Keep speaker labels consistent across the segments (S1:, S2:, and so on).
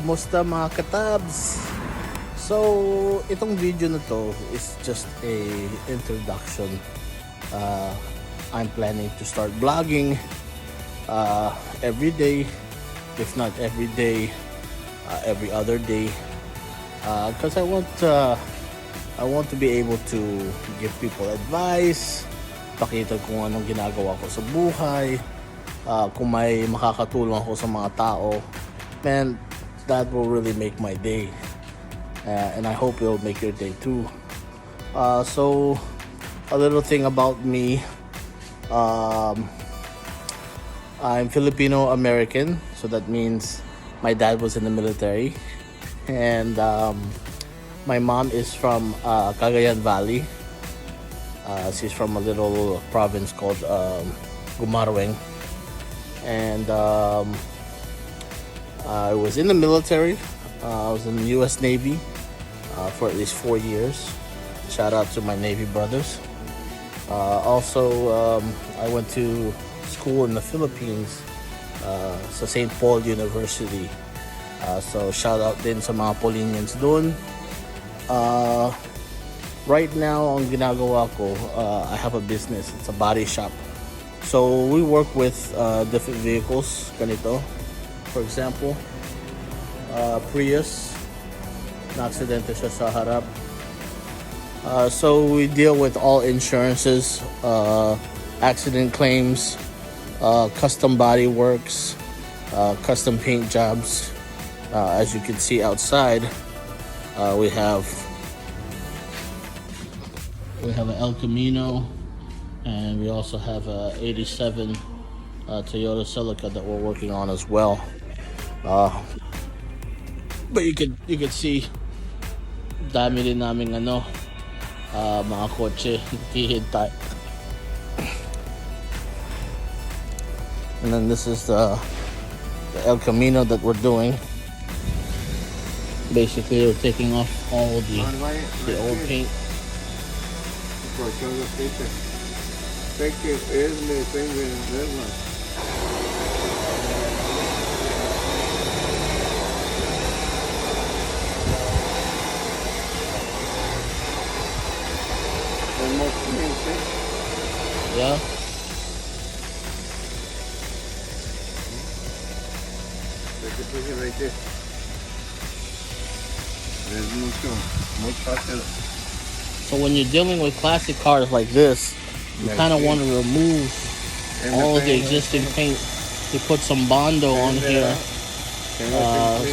S1: Kumusta mga katabs? So, itong video na to is just a introduction. I'm planning to start vlogging every day, if not every day, every other day, because I want to be able to give people advice, pakita kung anong ginagawa ko sa buhay, kung may makakatulong ako sa mga tao, man, that will really make my day, and I hope it'll make your day too. So a little thing about me, I'm Filipino American, so that means my dad was in the military, and my mom is from Cagayan Valley. She's from a little province called Gumaraweng, and I was in the military. I was in the U.S. Navy for at least 4 years. Shout out to my Navy brothers. Also, I went to school in the Philippines, sa St. Paul University. So shout out din sa mga Polinians doon. Right now, ang ginagawa ko, I have a business. It's a body shop. So we work with different vehicles. Ganito. For example, Prius, na-aksidente siya sa harap. So we deal with all insurances, accident claims, custom body works, custom paint jobs. As you can see outside, we have an El Camino, and we also have a 87 Toyota Celica that we're working on as well. But you could see dami din naming mga kotse hihintay. And then this is the El Camino that we're doing. Basically, we're taking off all the old paint. Yeah. So when you're dealing with classic cars like this, you kind of want to remove all of the existing paint. You put some Bondo on here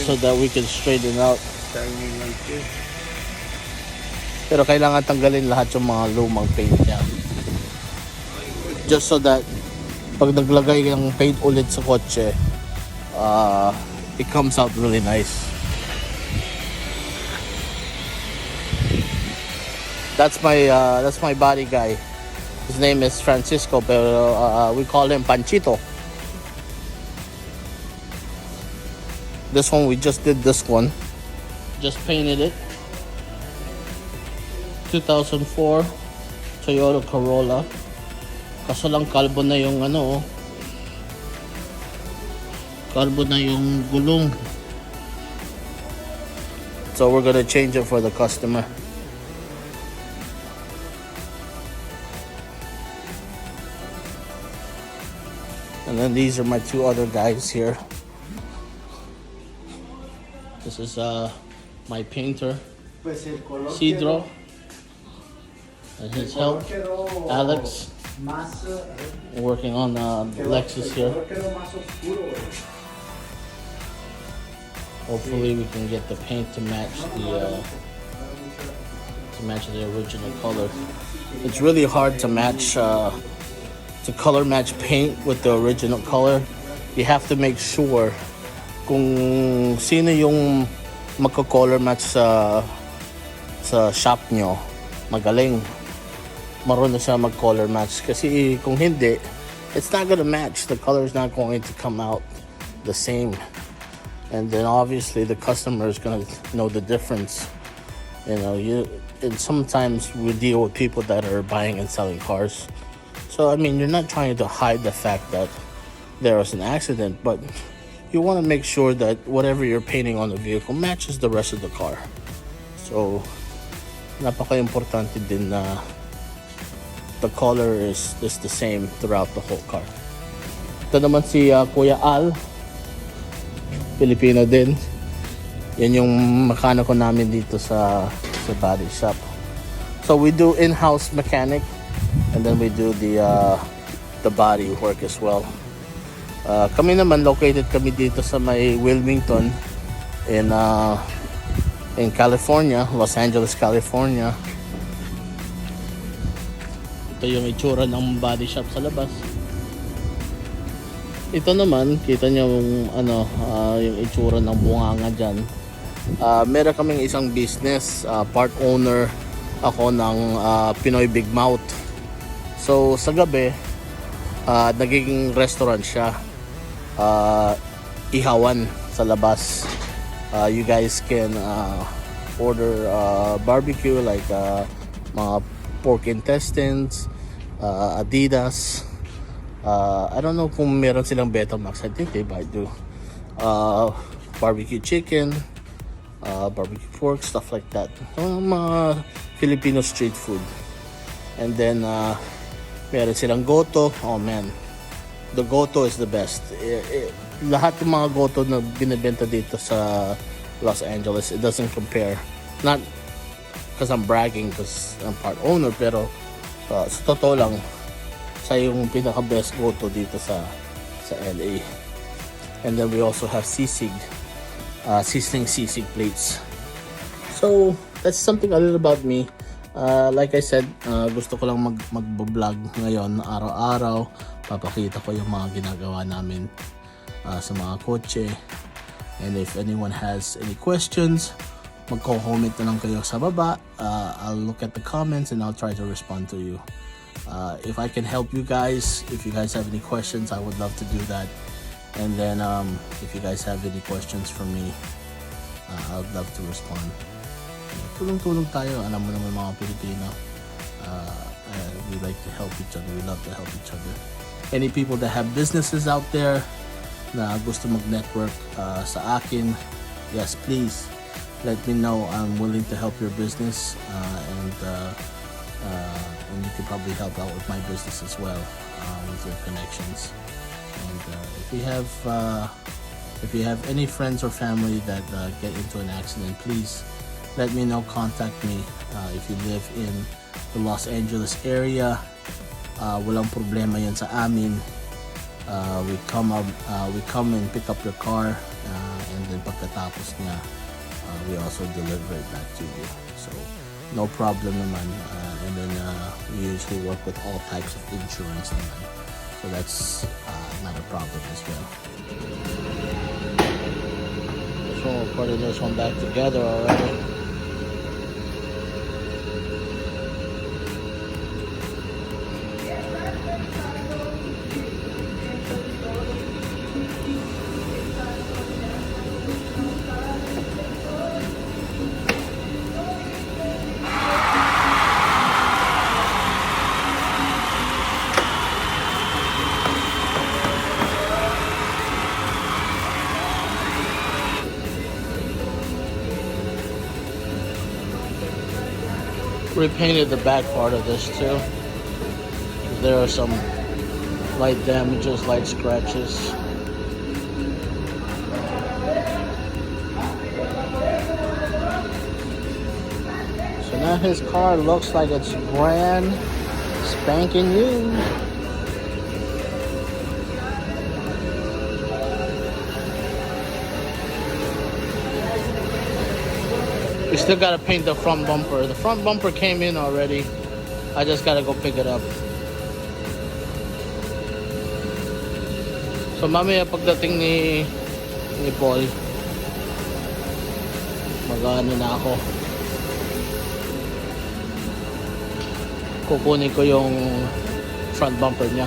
S1: so that we can straighten out. Pero kailangan tanggalin lahat yung mga lumang paint niya. Just so that pag naglagay ng paint ulit sa kotse, it comes out really nice. That's my body guy. His name is Francisco, pero we call him Panchito. This one, we just did this one. Just painted it. 2004 Toyota Corolla. Kaso lang kalbo na yung kalbo na yung gulong. So we're gonna change it for the customer. And then these are my two other guys here. This is my painter, Cedro, and his help, Alex, working on Lexus here. Hopefully we can get the paint to match the original color. It's really hard to match to color match paint with the original color. You have to make sure kung sino yung magko-color match sa shop nyo, magaling, marunong siya mag-color match. Kasi kung hindi, it's not gonna match. The color is not going to come out the same. And then obviously the customer is gonna know the difference. And sometimes we deal with people that are buying and selling cars. So I mean, you're not trying to hide the fact that there was an accident, but you want to make sure that whatever you're painting on the vehicle matches the rest of the car. So napaka-importante din na the color is the same throughout the whole car. Ito naman si Kuya Al, Filipino din. Yan yung mekaniko namin dito sa body shop. So we do in-house mechanic, and then we do the body work as well. Kami naman, located kami dito sa may Wilmington in California, Los Angeles, California. Ito yung itsura ng body shop sa labas. Ito naman, kita nyo yung yung itsura ng bunganga dyan. Meron kaming isang business, part owner ako ng Pinoy Big Mouth. So sa gabi, nagiging restaurant siya. Ihawan sa labas. You guys can order barbecue like mga pork intestines, Adidas. I don't know kung meron silang Betamax. I think they might do. Barbecue chicken, barbecue pork, stuff like that. Mga Filipino street food. And then meron silang goto. Oh man, the goto is the best. Lahat ng mga goto na binibenta dito sa Los Angeles, it doesn't compare. Not because I'm bragging because I'm part owner, pero sa totoo lang, sa yung pinaka-best goto dito sa LA. And then we also have sisig, sizzling sisig plates. So that's something a little about me. Like I said, gusto ko lang mag-vlog ngayon araw-araw. Papakita ko yung mga ginagawa namin sa mga kotse. And if anyone has any questions, magko-comment na lang kayo sa baba. I'll look at the comments and I'll try to respond to you. If I can help you guys, if you guys have any questions, I would love to do that. And then if you guys have any questions for me, I would love to respond. Tulong-tulong tayo. Alam mo naman mga Pilipino, we like to help each other. We love to help each other. Any people that have businesses out there na gusto mag-network sa akin, yes, please let me know. I'm willing to help your business, and you can probably help out with my business as well with your connections. And if you have any friends or family that get into an accident, please let me know. Contact me. If you live in the Los Angeles area, walang problema yan sa amin. We come and pick up your car, and then pagkatapos niya, we also deliver it back to you. So no problem naman. And then we usually work with all types of insurance naman. So that's not a problem as well. So we're putting this one back together already. Repainted the back part of this too. There are some light damages, light scratches. So now his car looks like it's brand spanking new. We still gotta paint the front bumper. The front bumper came in already. I just gotta go pick it up. So mamaya pagdating ni Paul, mag-ano na ako. Kukunin ko yung front bumper niya.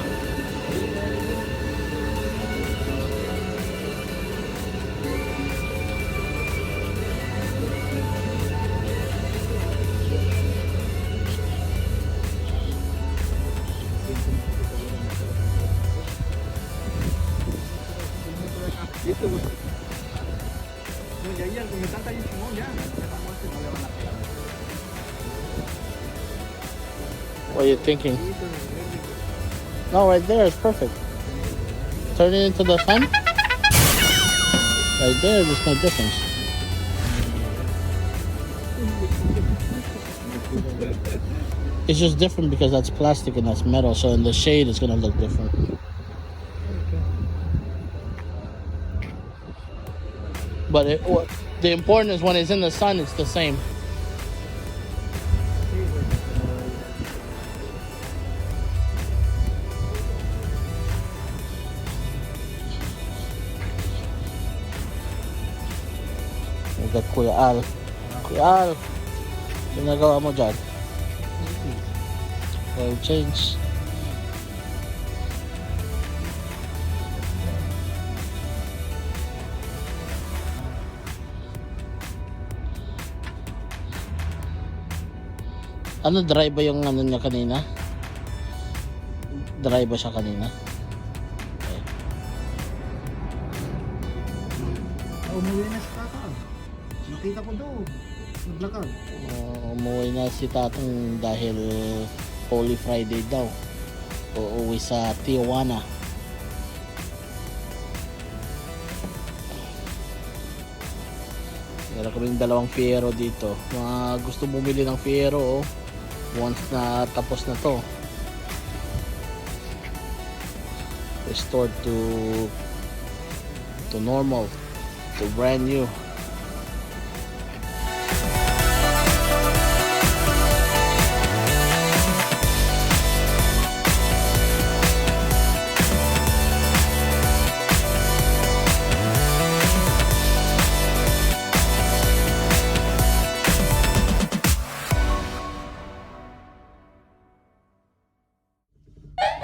S1: What are you thinking? No, right there is perfect. Turn it into the sun. Right there, there's no difference. It's just different because that's plastic and that's metal, so in the shade it's gonna look different. But the important is when it's in the sun, it's the same. Got Kuya Al. Kuya Al, ginagawa mo dyan? Oil change. Ano, dry ba yung ano niya kanina? Dry ba siya kanina? Okay.
S2: Umuwi na si Tatang. Nakita ko doon. Naglakad.
S1: Umuwi na si Tatang dahil Holy Friday daw. Uuwi sa Tijuana. Meron kaming dalawang Fiero dito. Mga gusto bumili ng Fiero, once na tapos na to, restored to normal, to brand new.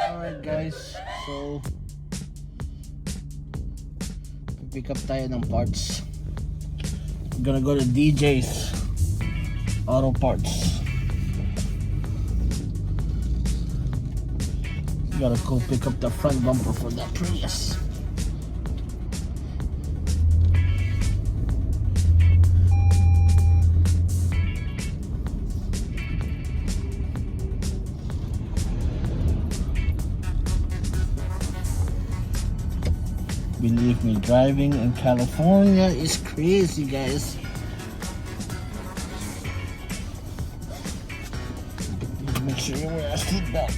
S1: Alright guys, so pick up tayo ng parts. I'm gonna go to DJ's Auto Parts. Gotta go pick up the front bumper for that Prius. Believe me, driving in California is crazy, guys. Make sure you wear a seatbelt.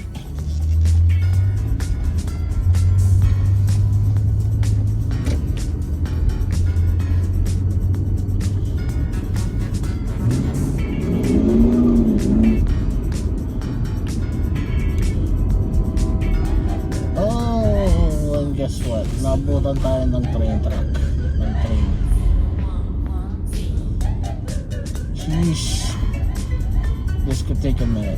S1: Guess what? Nabutan tayo ng train track. Ng train. Sheesh. This could take a minute.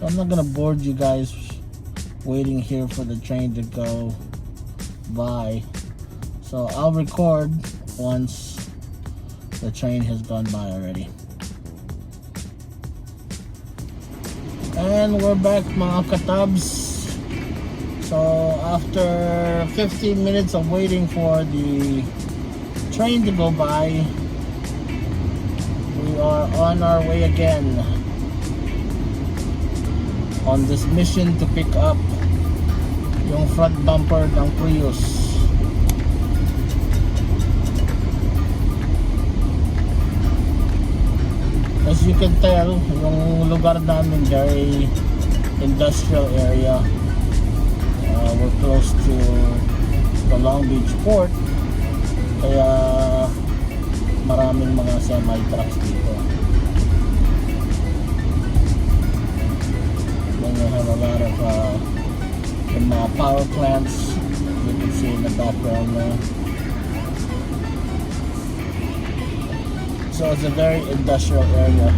S1: I'm not gonna board you guys waiting here for the train to go by, so I'll record once the train has gone by already. And we're back, mga katabs. So after 15 minutes of waiting for the train to go by, we are on our way again on this mission to pick up yung front bumper ng Prius. As you can tell, yung lugar namin very industrial area. We're close to the Long Beach port, kaya maraming mga semi-trucks dito. Then we have a lot of in power plants, you can see in the background there. So it's a very industrial area.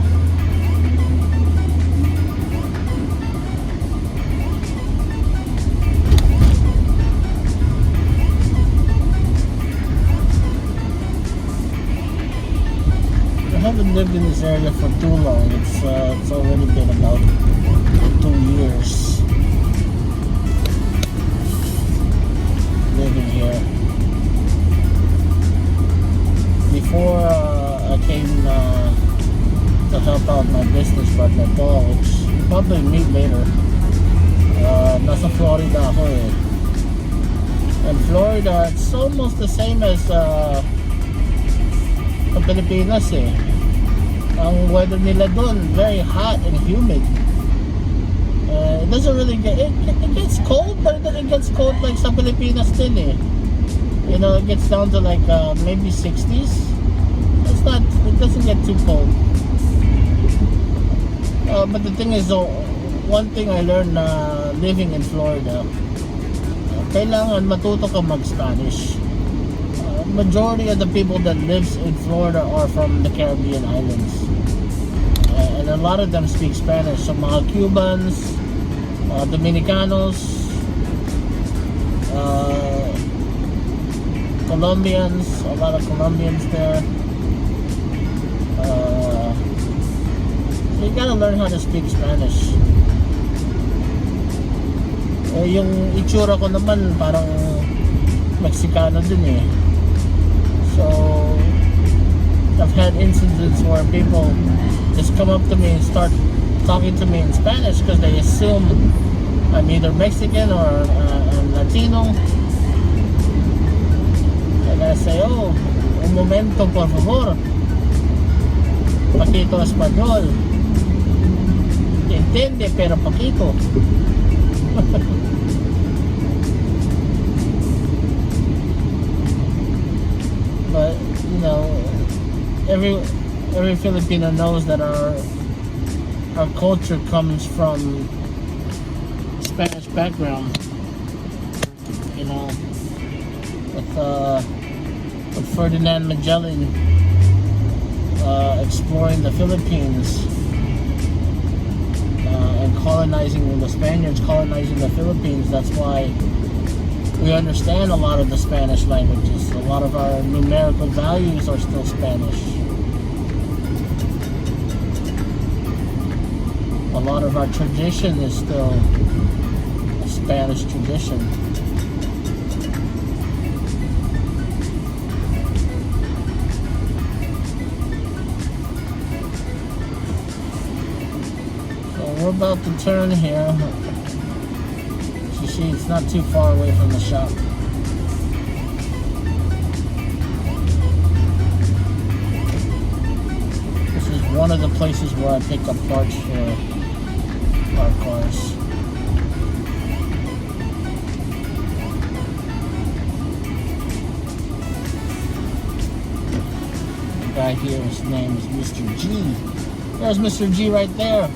S1: We haven't lived in this area for too long. It's already been about 2 years living here. Before I came to help out my business partner Paul, which you'll probably meet later. Nasa Florida ako eh. In Florida, it's almost the same as sa Pilipinas eh. Ang weather nila dun, very hot and humid. It doesn't really get, it gets cold, but it gets cold like sa Pilipinas din eh. You know, it gets down to like maybe 60s. It doesn't get too cold. But the thing is though, one thing I learned living in Florida, kailangan matuto ka mag-Spanish. Majority of the people that lives in Florida are from the Caribbean islands. And a lot of them speak Spanish. So mga Cubans, Dominicanos, Colombians, a lot of Colombians there. So you gotta learn how to speak Spanish. Yung itsura ko naman parang Mexicano din eh. So I've had instances where people just come up to me and start talking to me in Spanish because they assume I'm either Mexican or I'm Latino. And I say, oh, un momento por favor, Paquito Español. Entiende pero Paquito. But you know, every Filipino knows that our culture comes from Spanish background. You know, with Ferdinand Magellan exploring the Philippines and colonizing the Spaniards colonizing the Philippines. That's why we understand a lot of the Spanish languages. A lot of our numerical values are still Spanish. A lot of our tradition is still a Spanish tradition. So we're about to turn here. You see, it's not too far away from the shop. This is one of the places where I pick up parts for our cars. The guy here, his name is Mr. G. There's Mr. G right there.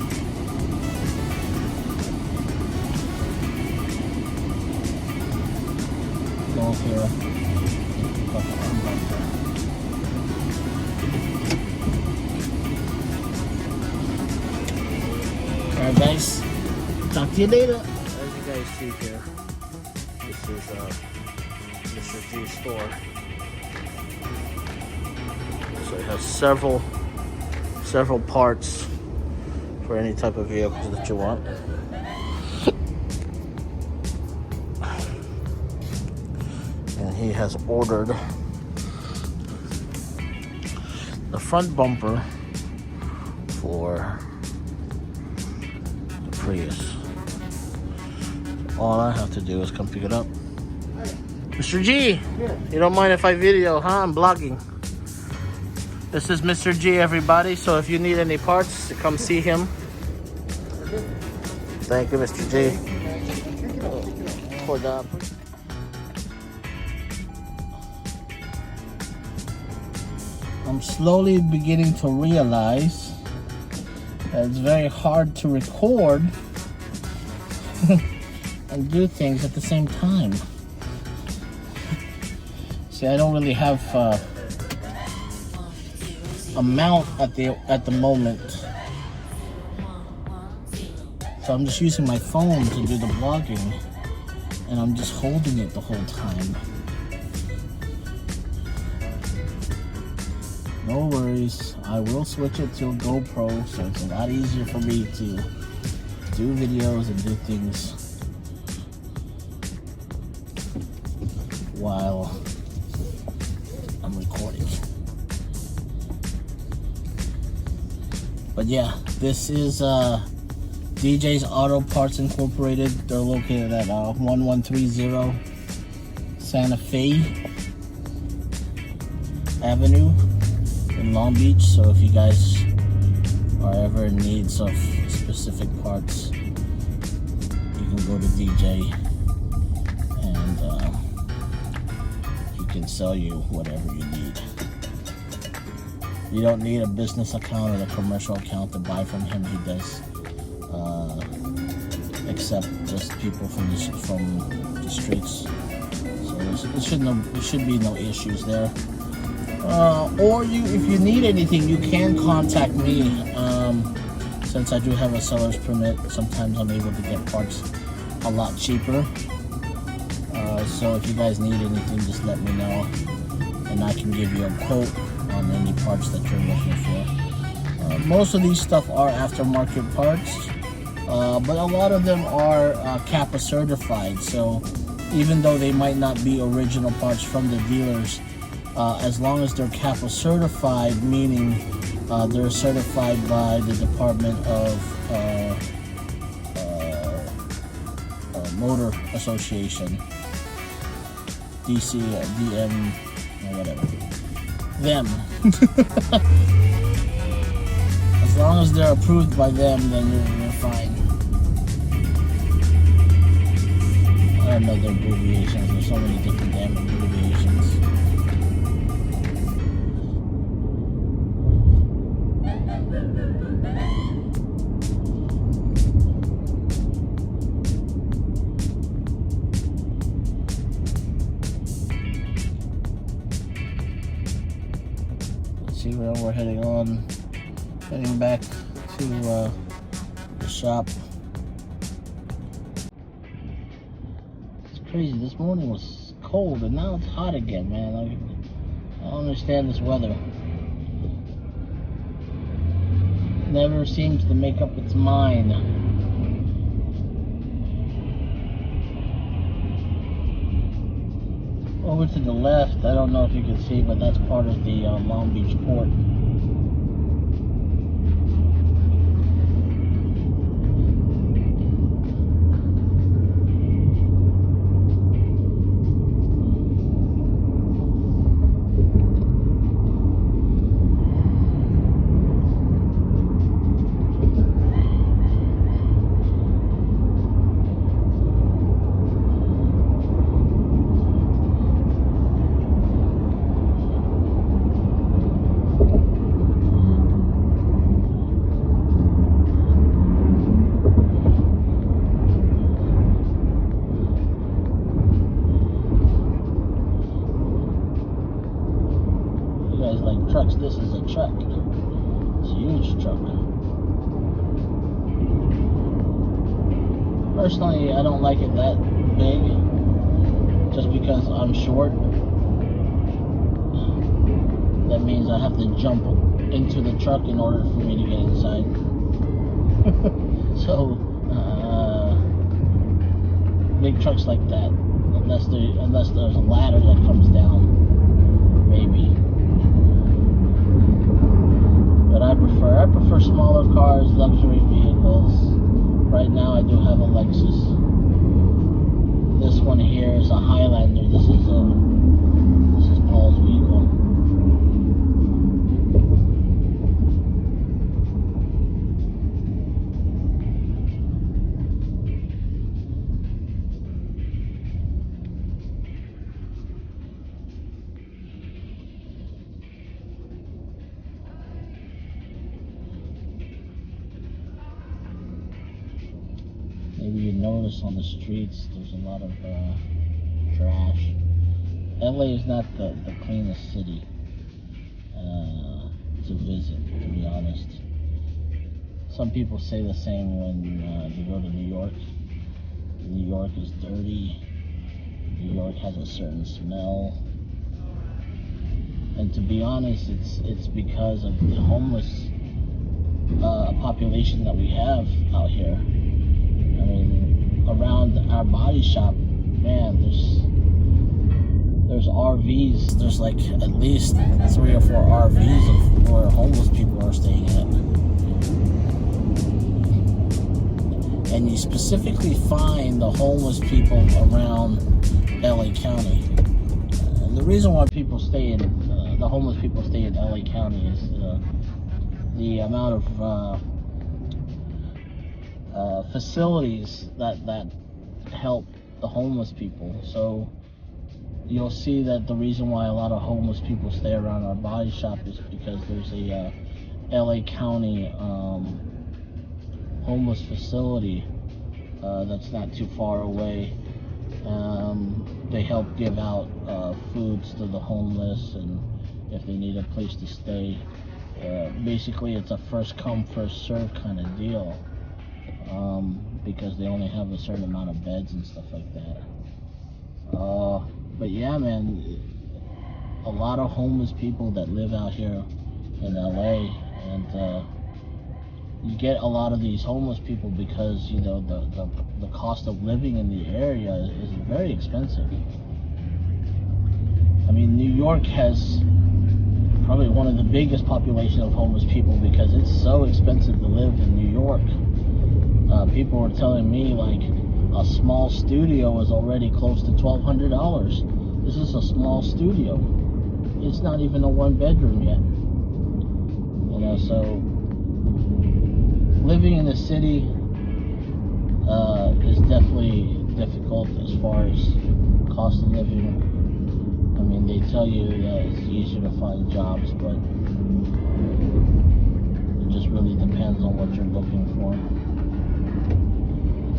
S1: Go here. Alright guys, talk to you later. As you guys see here, this is Mr. G's store. So it has several parts for any type of vehicles that you want. And he has ordered the front bumper for Prius. All I have to do is come pick it up. Mr. G, you don't mind if I video, huh? I'm vlogging. This is Mr. G, everybody. So if you need any parts, come see him. Thank you, Mr. G. For the I'm slowly beginning to realize that it's very hard to record and do things at the same time. See, I don't really have a mount at the moment, so I'm just using my phone to do the vlogging, and I'm just holding it the whole time. No worries. I will switch it to a GoPro, so it's a lot easier for me to do videos and do things while I'm recording. But yeah, this is DJ's Auto Parts Incorporated. They're located at 1130 Santa Fe Avenue in Long Beach. So if you guys are ever in needs of specific parts, you can go to DJ and he can sell you whatever you need. You don't need a business account or a commercial account to buy from him. He does accept just people from the streets. So there should be no issues there. Or if you need anything, you can contact me. Since I do have a seller's permit, sometimes I'm able to get parts a lot cheaper. So if you guys need anything, just let me know, and I can give you a quote on any parts that you're looking for. Most of these stuff are aftermarket parts, but a lot of them are CAPA certified. So even though they might not be original parts from the dealers, as long as they're CAPA certified, meaning they're certified by the Department of Motor Association, DC, DM, or whatever. Them. As long as they're approved by them, then you're fine. I don't know their abbreviations. There's so many different damn abbreviations. See where we're heading back to the shop. It's crazy. This morning was cold and now it's hot again, man. I don't understand this weather. Never seems to make up its mind. Over to the left, I don't know if you can see, but that's part of the Long Beach port. Trucks. This is a truck. It's a huge truck. Personally, I don't like it that big, just because I'm short. That means I have to jump into the truck in order for me to get inside. So, big trucks like that, unless there's a ladder that comes down, maybe. But I prefer smaller cars, luxury vehicles. Right now I do have a Lexus. This one here is a Highlander. This is Paul's vehicle. Maybe you notice on the streets there's a lot of trash. LA is not the cleanest city to visit, to be honest. Some people say the same when you go to New York. New York is dirty. New York has a certain smell. And to be honest, it's because of the homeless population that we have out here. I mean, around our body shop, man, there's RVs. There's like at least 3 or 4 RVs of where homeless people are staying at. And you specifically find the homeless people around LA County. And the reason why people stay in the homeless people stay in LA County is the amount of facilities that help the homeless people. So you'll see that the reason why a lot of homeless people stay around our body shop is because there's a LA County homeless facility that's not too far away. They help give out foods to the homeless, and if they need a place to stay, basically it's a first come first serve kind of deal, because they only have a certain amount of beds and stuff like that. But yeah, man, a lot of homeless people that live out here in LA, and you get a lot of these homeless people because, you know, the cost of living in the area is very expensive. I mean, New York has probably one of the biggest population of homeless people because it's so expensive to live in New York. People were telling me like a small studio is already close to $1,200. This is a small studio. It's not even a 1-bedroom yet. You know, so living in the city is definitely difficult as far as cost of living. I mean, they tell you that it's easier to find jobs, but it just really depends on what you're looking for.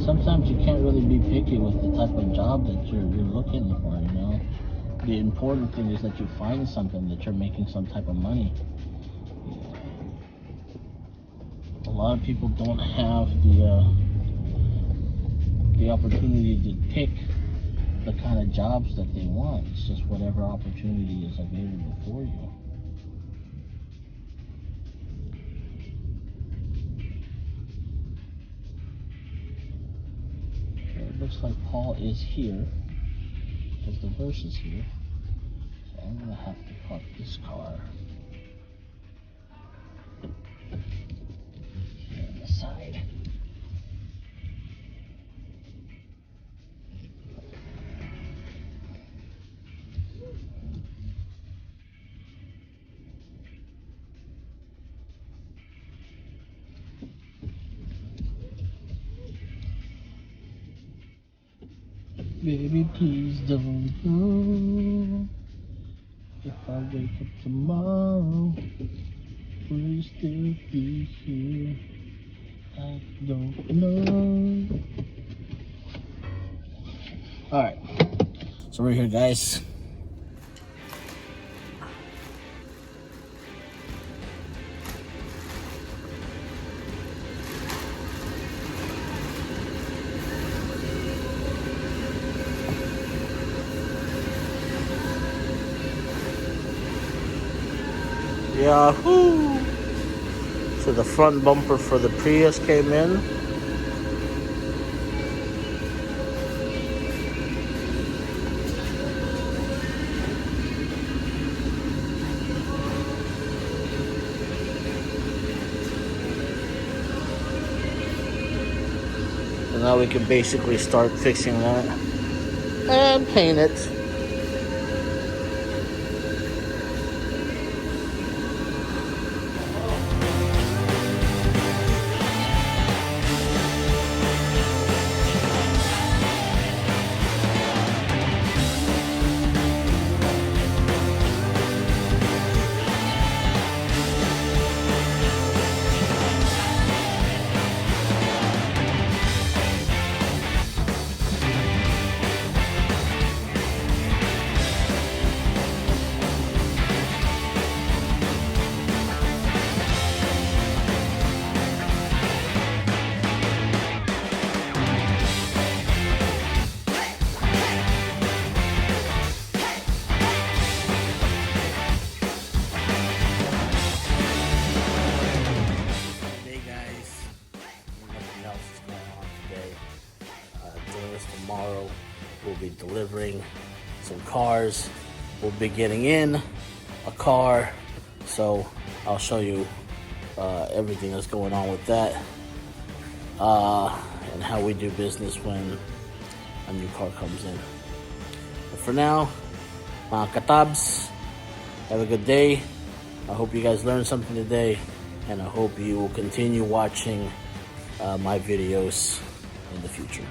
S1: Sometimes you can't really be picky with the type of job that you're looking for, you know. The important thing is that you find something, that you're making some type of money. A lot of people don't have the opportunity to pick the kind of jobs that they want. It's just whatever opportunity is available for you. So it looks like Paul is here because the verse is here. So I'm gonna have to park this car here on the side. Baby, please don't go. If I wake up tomorrow, will you still be here? I don't know. Alright, so we're here, guys. Yahoo! So the front bumper for the Prius came in. So now we can basically start fixing that and paint it. be delivering some cars. We'll be getting in a car, so I'll show you everything that's going on with that, and how we do business when a new car comes in. But for now, mga katabs, have a good day. I hope you guys learned something today, and I hope you will continue watching my videos in the future.